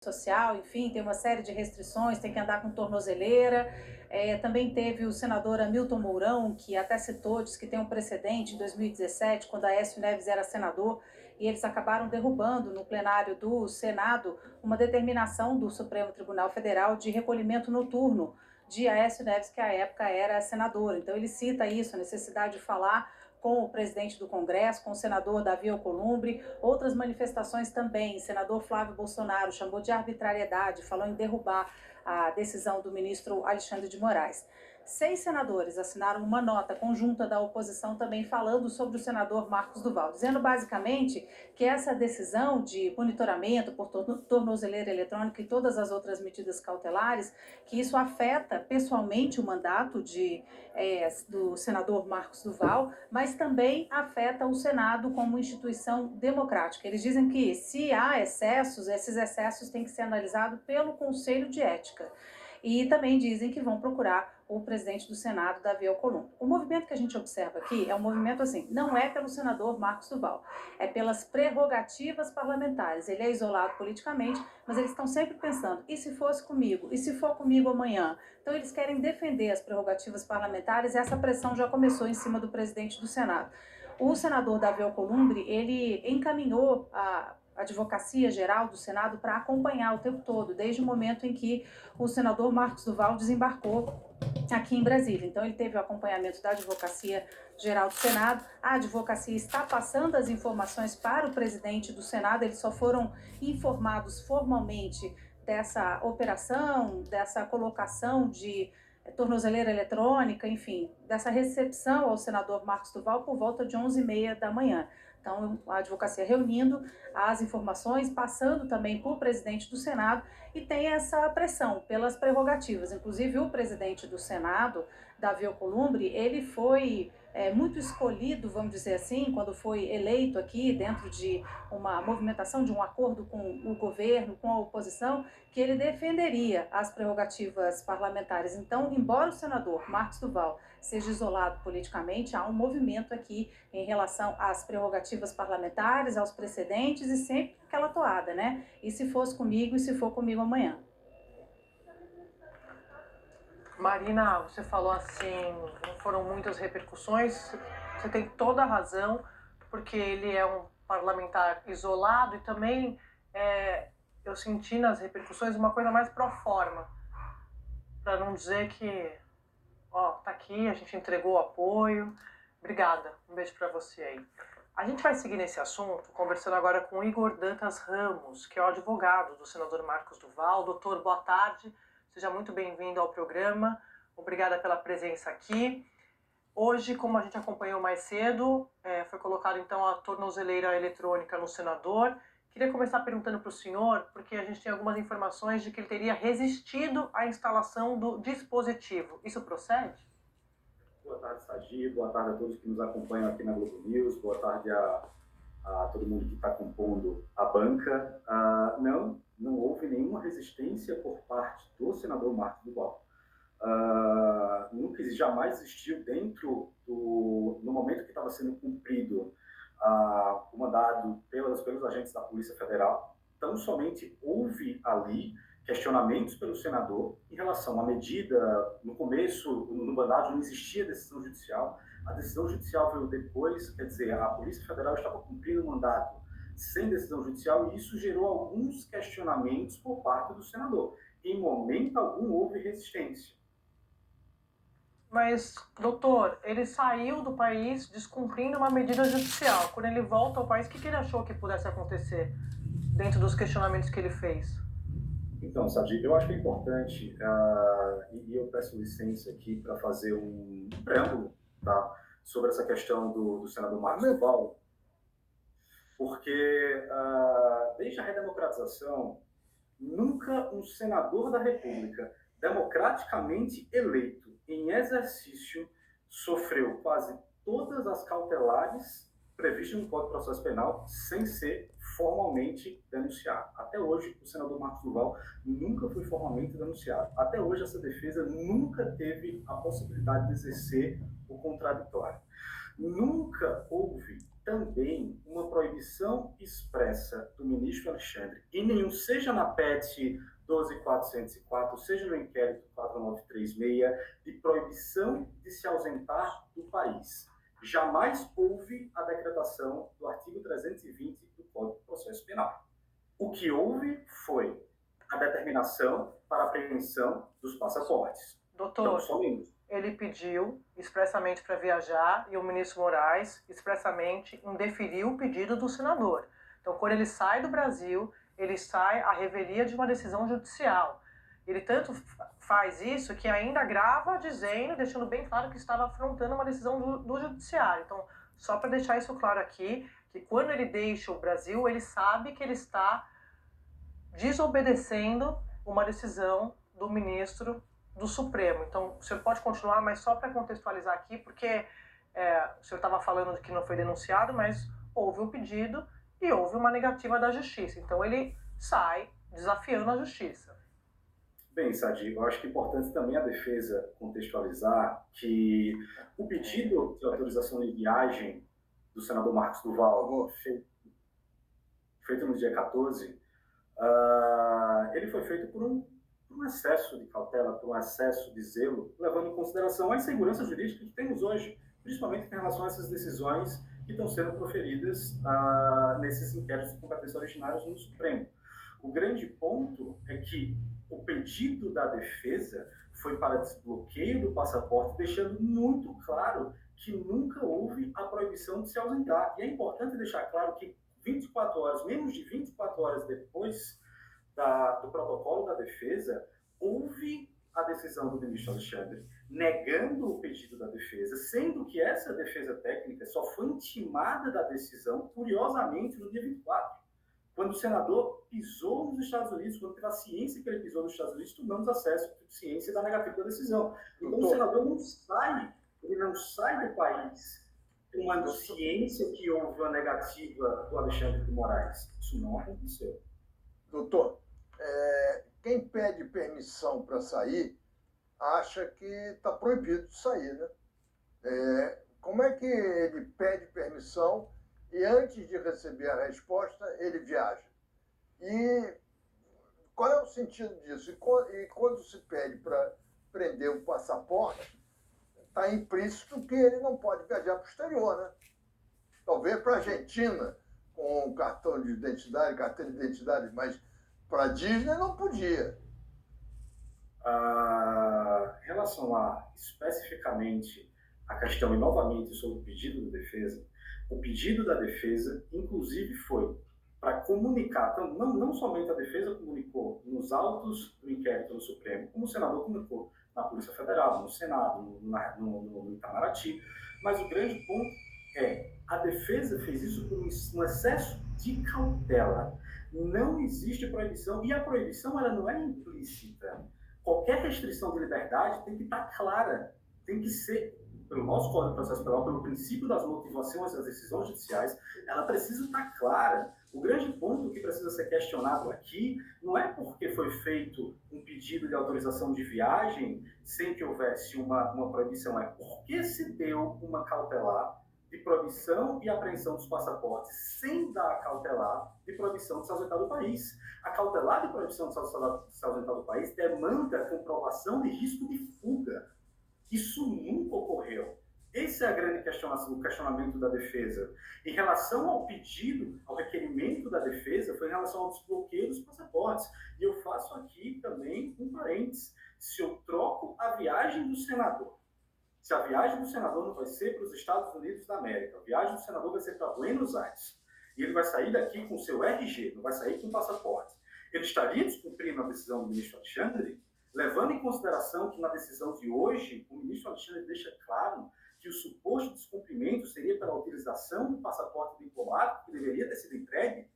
social, enfim, tem uma série de restrições, tem que andar com tornozeleira. Também teve o senador Hamilton Mourão, que até citou, diz que tem um precedente em 2017, quando Aécio Neves era senador, e eles acabaram derrubando no plenário do Senado uma determinação do Supremo Tribunal Federal de recolhimento noturno de Aécio Neves, que à época era senador. Então ele cita isso, a necessidade de falar com o presidente do Congresso, com o senador Davi Alcolumbre. Outras manifestações também, o senador Flávio Bolsonaro chamou de arbitrariedade, falou em derrubar a decisão do ministro Alexandre de Moraes. 6 senadores assinaram uma nota conjunta da oposição também falando sobre o senador Marcos Duval, dizendo basicamente que essa decisão de monitoramento por tornozeleira eletrônica e todas as outras medidas cautelares, que isso afeta pessoalmente o mandato do senador Marcos Duval, mas também afeta o Senado como instituição democrática. Eles dizem que se há excessos, esses excessos têm que ser analisados pelo Conselho de Ética. E também dizem que vão procurar o presidente do Senado, Davi Alcolumbre. O movimento que a gente observa aqui é um movimento assim, não é pelo senador Marcos Duval, é pelas prerrogativas parlamentares. Ele é isolado politicamente, mas eles estão sempre pensando, e se fosse comigo? E se for comigo amanhã? Então eles querem defender as prerrogativas parlamentares e essa pressão já começou em cima do presidente do Senado. O senador Davi Alcolumbre, ele encaminhou a Advocacia Geral do Senado para acompanhar o tempo todo, desde o momento em que o senador Marcos Duval desembarcou aqui em Brasília. Então ele teve o acompanhamento da Advocacia Geral do Senado. A advocacia está passando as informações para o presidente do Senado, eles só foram informados formalmente dessa operação, dessa colocação de tornozeleira eletrônica, enfim, dessa recepção ao senador Marcos Duval por volta de 11h30 da manhã. Então, a advocacia reunindo as informações, passando também por presidente do Senado, e tem essa pressão pelas prerrogativas. Inclusive, o presidente do Senado, Davi Alcolumbre, ele foi muito escolhido, vamos dizer assim, quando foi eleito aqui dentro de uma movimentação, de um acordo com o governo, com a oposição, que ele defenderia as prerrogativas parlamentares. Então, embora o senador Marcos Duval seja isolado politicamente, há um movimento aqui em relação às prerrogativas parlamentares, aos precedentes e sempre aquela toada, né? E se fosse comigo, e se for comigo amanhã. Marina, você falou assim, não foram muitas repercussões, você tem toda a razão, porque ele é um parlamentar isolado e também eu senti nas repercussões uma coisa mais pro forma, para não dizer que, ó, tá aqui, a gente entregou o apoio. Obrigada, um beijo para você aí. A gente vai seguir nesse assunto, conversando agora com o Igor Dantas Ramos, que é o advogado do senador Marcos Duval. Doutor, boa tarde, seja muito bem-vindo ao programa, obrigada pela presença aqui. Hoje, como a gente acompanhou mais cedo, foi colocada então a tornozeleira eletrônica no senador. Queria começar perguntando para o senhor, porque a gente tem algumas informações de que ele teria resistido à instalação do dispositivo. Isso procede? Boa tarde, Sadi. Boa tarde a todos que nos acompanham aqui na Globo News. Boa tarde a todo mundo que está compondo a banca. Não houve nenhuma resistência por parte do senador Marcos Duval. Nunca e jamais existiu no momento que estava sendo cumprido o mandado pelos agentes da Polícia Federal. Tão somente houve ali questionamentos pelo senador em relação à medida. No começo, no mandado, não existia decisão judicial. A decisão judicial veio depois, quer dizer, a Polícia Federal estava cumprindo o mandato sem decisão judicial, e isso gerou alguns questionamentos por parte do senador. Em momento algum houve resistência. Mas, doutor, ele saiu do país descumprindo uma medida judicial. Quando ele volta ao país, o que ele achou que pudesse acontecer dentro dos questionamentos que ele fez? Então, Sadi, eu acho que é importante, e eu peço licença aqui para fazer um preâmbulo, tá, sobre essa questão do senador Marcos Duval, porque desde a redemocratização, nunca um senador da República democraticamente eleito em exercício sofreu quase todas as cautelares previstas no Código de Processo Penal sem ser formalmente denunciado. Até hoje, o senador Marcos Duval nunca foi formalmente denunciado. Até hoje, essa defesa nunca teve a possibilidade de exercer o contraditório. Nunca houve também uma proibição expressa do ministro Alexandre, em nenhum, seja na PET 12.404, seja no inquérito 4936, de proibição de se ausentar do país. Jamais houve a decretação do artigo 320 do Código de Processo Penal. O que houve foi a determinação para a apreensão dos passaportes. Doutor, ele pediu expressamente para viajar e o ministro Moraes expressamente indeferiu o pedido do senador. Então, quando ele sai do Brasil, ele sai à revelia de uma decisão judicial. Ele tanto faz isso que ainda grava dizendo, deixando bem claro que estava afrontando uma decisão do judiciário. Então, só para deixar isso claro aqui, que quando ele deixa o Brasil, ele sabe que ele está desobedecendo uma decisão do ministro do Supremo. Então, o senhor pode continuar, mas só para contextualizar aqui, porque o senhor estava falando de que não foi denunciado, mas houve um pedido e houve uma negativa da justiça. Então, ele sai desafiando a justiça. Bem, Sadi, eu acho que é importante também a defesa contextualizar que o pedido de autorização de viagem do senador Marcos Duval, feito no dia 14, ele foi feito por um excesso de cautela, por um excesso de zelo, levando em consideração a insegurança jurídica que temos hoje, principalmente em relação a essas decisões que estão sendo proferidas nesses inquéritos de competência originários no Supremo. O grande ponto é que o pedido da defesa foi para desbloqueio do passaporte, deixando muito claro que nunca houve a proibição de se ausentar. E é importante deixar claro que 24 horas, menos de 24 horas depois do protocolo da defesa, houve a decisão do ministro Alexandre negando o pedido da defesa, sendo que essa defesa técnica só foi intimada da decisão, curiosamente, no dia 24. Quando o senador pisou nos Estados Unidos, quando teve a ciência que ele pisou nos Estados Unidos, tomamos acesso à ciência da negativa da decisão. Então, o senador não sai do país com uma ciência que houve uma negativa do Alexandre de Moraes. Isso não aconteceu. Doutor, quem pede permissão para sair acha que está proibido de sair, né? Como é que ele pede permissão e antes de receber a resposta ele viaja? E qual é o sentido disso? E quando se pede para prender o passaporte, está implícito que ele não pode viajar para o exterior, né? Talvez para a Argentina, com cartão de identidade, carteira de identidade, mas para a Disney não podia. Em relação especificamente a questão, e novamente sobre o pedido da defesa, o pedido da defesa, inclusive, foi para comunicar, então, não somente a defesa comunicou nos autos do inquérito no Supremo, como o senador comunicou na Polícia Federal, no Senado, no Itamaraty, mas o grande ponto a defesa fez isso por um excesso de cautela. Não existe proibição, e a proibição ela não é implícita. Qualquer restrição de liberdade tem que estar clara, tem que ser, pelo nosso Código de Processo Penal, pelo princípio das motivações das decisões judiciais, ela precisa estar clara. O grande ponto que precisa ser questionado aqui não é porque foi feito um pedido de autorização de viagem sem que houvesse uma proibição, é porque se deu uma cautelar de proibição e apreensão dos passaportes sem dar a cautelar de proibição de se ausentar do país. A cautelar de proibição de se ausentar do país demanda comprovação de risco de fuga. Isso nunca ocorreu. Esse é o questionamento da defesa. Em relação ao pedido, ao requerimento da defesa, foi em relação ao desbloqueio dos passaportes. E eu faço aqui também um parênteses. Se eu troco a viagem do senador, se a viagem do senador não vai ser para os Estados Unidos da América, a viagem do senador vai ser para Buenos Aires, e ele vai sair daqui com seu RG, não vai sair com passaporte, ele estaria descumprindo a decisão do ministro Alexandre, levando em consideração que na decisão de hoje, o ministro Alexandre deixa claro que o suposto descumprimento seria pela utilização do passaporte diplomático que deveria ter sido entregue?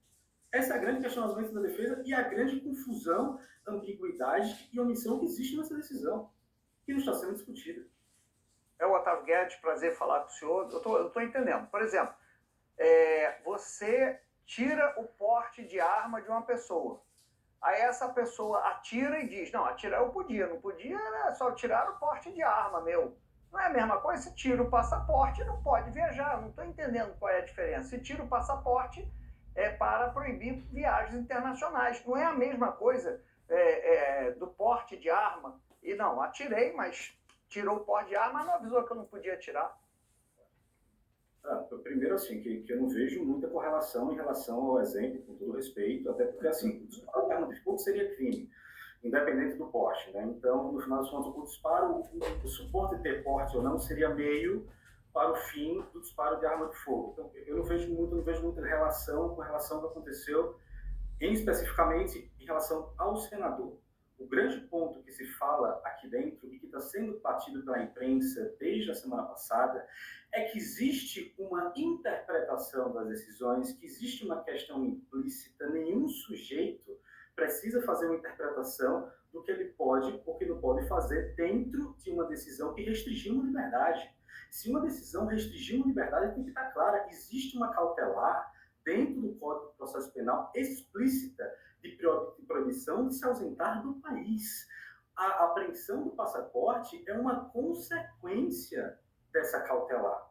Esse é o grande questionamento da defesa e a grande confusão, ambiguidade e omissão que existe nessa decisão, que não está sendo discutida. É o Otávio Guedes, prazer falar com o senhor. Eu estou entendendo. Por exemplo, você tira o porte de arma de uma pessoa. Aí essa pessoa atira e diz, não, atirar eu podia, não podia era só tirar o porte de arma meu. Não é a mesma coisa, se tira o passaporte, não pode viajar. Eu não estou entendendo qual é a diferença. Se tira o passaporte, é para proibir viagens internacionais. Não é a mesma coisa do porte de arma. E não, atirei, mas tirou o porte de arma, mas não avisou que eu não podia atirar. Primeiro, assim, que eu não vejo muita correlação em relação ao exemplo, com todo respeito, até porque, assim, o disparo de arma de fogo seria crime, independente do porte, né? Então, no final das contas, o disparo, o suporte de ter porte ou não, seria meio para o fim do disparo de arma de fogo. Então, eu não vejo muita relação com relação ao que aconteceu, especificamente em relação ao senador. O grande ponto que se fala aqui dentro e que está sendo batido pela imprensa desde a semana passada é que existe uma interpretação das decisões, que existe uma questão implícita, nenhum sujeito precisa fazer uma interpretação do que ele pode ou que não pode fazer dentro de uma decisão que restringiu uma liberdade. Se uma decisão restringiu uma liberdade, tem que estar clara, existe uma cautelar dentro do Código de Processo Penal explícita de proibição de se ausentar do país. A apreensão do passaporte é uma consequência dessa cautelar.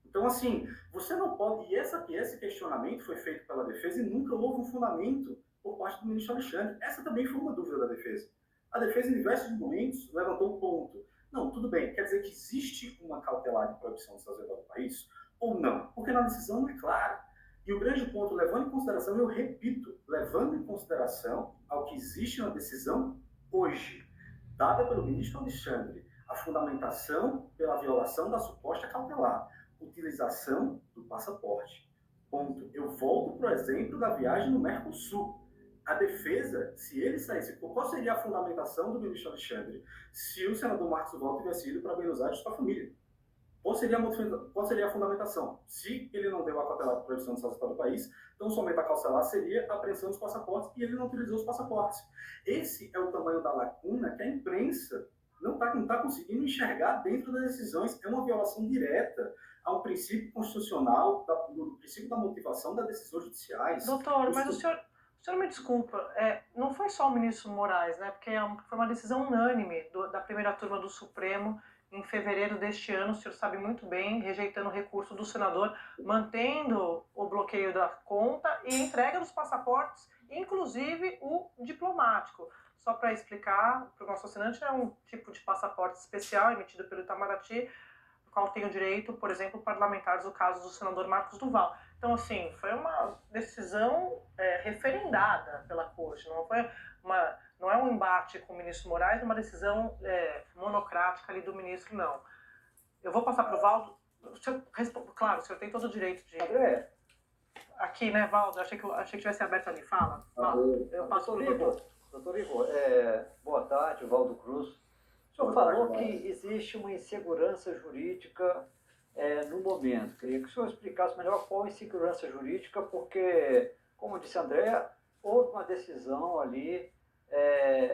Então, assim, você não pode... E esse questionamento foi feito pela defesa e nunca houve um fundamento por parte do ministro Alexandre. Essa também foi uma dúvida da defesa. A defesa, em diversos momentos, levantou o ponto. Não, tudo bem, quer dizer que existe uma cautelar de proibição de se ausentar do país? Ou não? Porque na decisão não é clara. E o grande ponto, levando em consideração, eu repito, levando em consideração ao que existe na decisão hoje, dada pelo ministro Alexandre, a fundamentação pela violação da suposta cautelar, utilização do passaporte. Ponto. Eu volto para o exemplo da viagem no Mercosul. A defesa, se ele saísse, qual seria a fundamentação do ministro Alexandre se o senador Marcos Duval tivesse ido para Buenos Aires com a família? Qual seria a fundamentação? Se ele não deu a cautelar de proibição de se ausentar do país, então somente a cautelar seria a apreensão dos passaportes e ele não utilizou os passaportes. Esse é o tamanho da lacuna que a imprensa não está conseguindo enxergar dentro das decisões. É uma violação direta ao princípio constitucional, do princípio da motivação das decisões judiciais. Doutor, mas o senhor me desculpa, não foi só o ministro Moraes, né? Porque foi uma decisão unânime da primeira turma do Supremo em fevereiro deste ano, o senhor sabe muito bem, rejeitando o recurso do senador, mantendo o bloqueio da conta e entrega dos passaportes, inclusive o diplomático. Só para explicar para o nosso assinante, é um tipo de passaporte especial emitido pelo Itamaraty, o qual tem o direito, por exemplo, parlamentares, no caso do senador Marcos Duval. Então, assim, foi uma decisão referendada pela Corte, não é um embate com o ministro Moraes, uma decisão monocrática ali do ministro, não. Eu vou passar para o Valdo. Claro, o senhor tem todo o direito de... André. Aqui, né, Valdo? Achei que tivesse aberto ali. Fala. Eu passo para o doutor. Doutor Igor, boa tarde, Valdo Cruz. O senhor falou que existe uma insegurança jurídica no momento. Queria que o senhor explicasse melhor qual a insegurança jurídica, porque, como disse André, houve uma decisão ali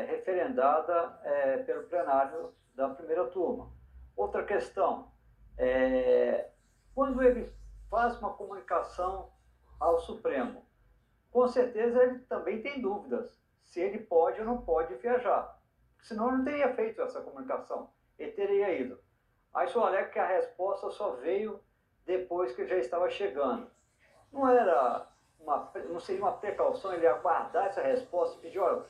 referendada pelo plenário da primeira turma. Outra questão, quando ele faz uma comunicação ao Supremo, com certeza ele também tem dúvidas se ele pode ou não pode viajar. Senão ele não teria feito essa comunicação, ele teria ido. Aí o senhor alega que a resposta só veio depois que ele já estava chegando. Não seria uma precaução ele aguardar essa resposta e pedir, olha,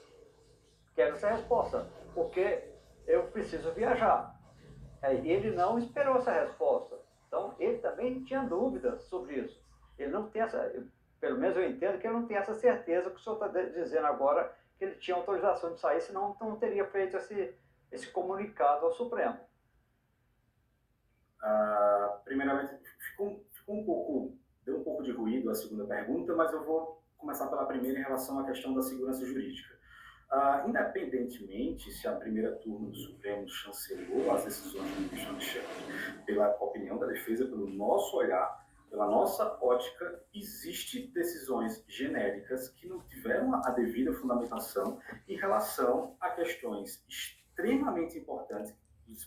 quero essa resposta, porque eu preciso viajar. Ele não esperou essa resposta. Então, ele também tinha dúvidas sobre isso. Ele não tem pelo menos eu entendo que ele não tem essa certeza que o senhor está dizendo agora que ele tinha autorização de sair, senão não teria feito esse comunicado ao Supremo. Primeiramente, deu um pouco de ruído a segunda pergunta, mas eu vou começar pela primeira em relação à questão da segurança jurídica. Independentemente se a primeira turma do Supremo chancelou as decisões do ministro Alexandre, pela opinião da defesa, pelo nosso olhar, pela nossa ótica, existem decisões genéricas que não tiveram a devida fundamentação em relação a questões extremamente importantes,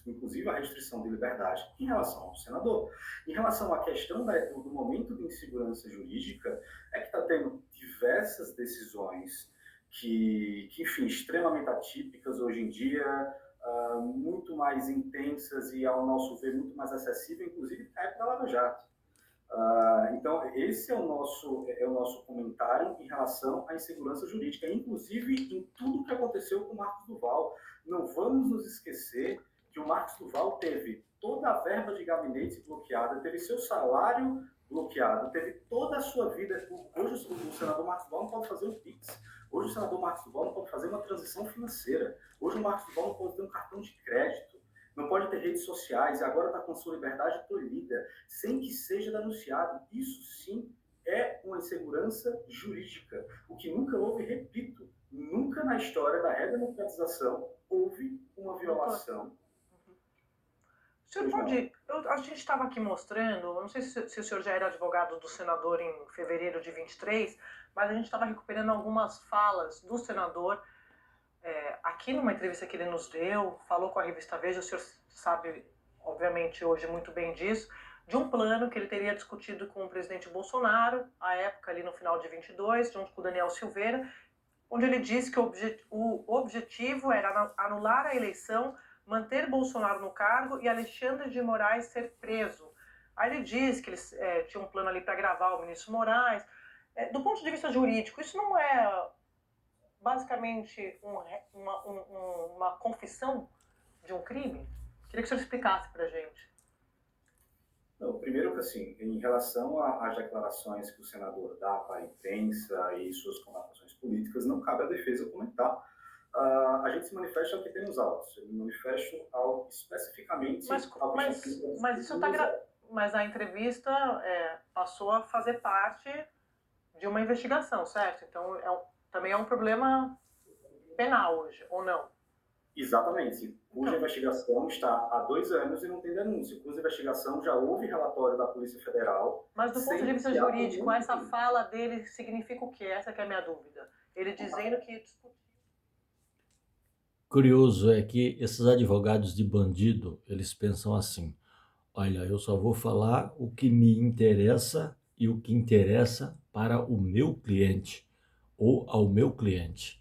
inclusive a restrição de liberdade, em relação ao senador. Em relação à questão do momento de insegurança jurídica, é que está tendo diversas decisões que, enfim, extremamente atípicas hoje em dia, muito mais intensas e, ao nosso ver, muito mais acessíveis, inclusive na época da Lava Jato. Então, esse é o nosso comentário em relação à insegurança jurídica, inclusive em tudo que aconteceu com o Marcos Duval. Não vamos nos esquecer que o Marcos Duval teve toda a verba de gabinete bloqueada, teve seu salário bloqueado, teve toda a sua vida. Hoje o senador Marcos Duval não pode fazer um Pix. Hoje o senador Marcos Duval não pode fazer uma transição financeira. Hoje o Marcos Duval não pode ter um cartão de crédito. Não pode ter redes sociais, e agora está com sua liberdade tolhida, sem que seja denunciado. Isso sim é uma insegurança jurídica. O que nunca houve, repito, nunca na história da redemocratização houve uma violação. O senhor pode... a gente estava aqui mostrando, eu não sei se o senhor já era advogado do senador em fevereiro de 23, mas a gente estava recuperando algumas falas do senador aqui numa entrevista que ele nos deu, falou com a revista Veja, o senhor sabe, obviamente, hoje muito bem disso, de um plano que ele teria discutido com o presidente Bolsonaro, à época ali no final de 22, junto com o Daniel Silveira, onde ele disse que o objetivo era anular a eleição, manter Bolsonaro no cargo e Alexandre de Moraes ser preso. Aí ele disse que eles tinham um plano ali para gravar o ministro Moraes. Do ponto de vista jurídico, isso não é basicamente uma confissão de um crime? Queria que o senhor explicasse para a gente. Não, primeiro que assim, em relação às declarações que o senador dá para a imprensa e suas conotações políticas, não cabe à defesa comentar. A gente se manifesta ao que tem nos autos. Eu me manifesto especificamente... Mas isso mas a entrevista passou a fazer parte de uma investigação, certo? Então também é um problema penal hoje, ou não? Exatamente. Cuja investigação está há 2 anos e não tem denúncia. Cuja investigação já houve relatório da Polícia Federal. Mas do ponto de vista jurídico, essa fala dele significa o quê? Essa que é a minha dúvida. Ele dizendo que... Curioso é que esses advogados de bandido, eles pensam assim: olha, eu só vou falar o que me interessa e o que interessa para o meu cliente ou ao meu cliente.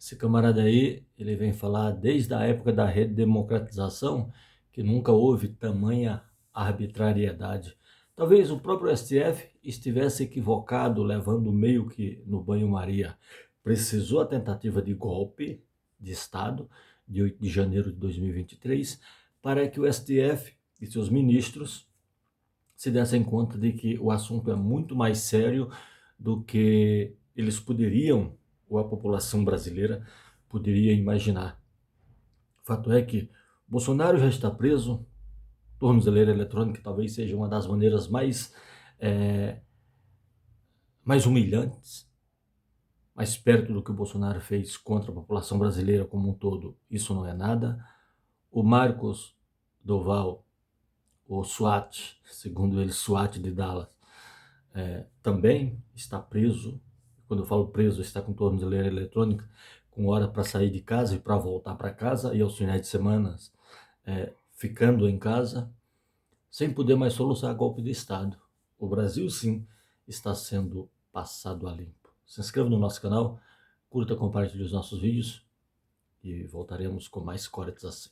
Esse camarada aí, ele vem falar desde a época da redemocratização que nunca houve tamanha arbitrariedade. Talvez o próprio STF estivesse equivocado, levando meio que no banho-maria. Precisou a tentativa de golpe de Estado, de 8 de janeiro de 2023, para que o STF e seus ministros se dessem conta de que o assunto é muito mais sério do que eles poderiam, ou a população brasileira poderia imaginar. O fato é que Bolsonaro já está preso, tornozeleira eletrônica talvez seja uma das maneiras mais humilhantes, mais perto do que o Bolsonaro fez contra a população brasileira como um todo, isso não é nada. O Marcos Duval, o SWAT, segundo ele, SWAT de Dallas, também está preso. Quando eu falo preso, está com tornozeleira eletrônica, com hora para sair de casa e para voltar para casa, e aos finais de semana ficando em casa, sem poder mais solucionar golpe de Estado. O Brasil, sim, está sendo passado a limpo. Se inscreva no nosso canal, curta, compartilhe os nossos vídeos e voltaremos com mais cortes assim.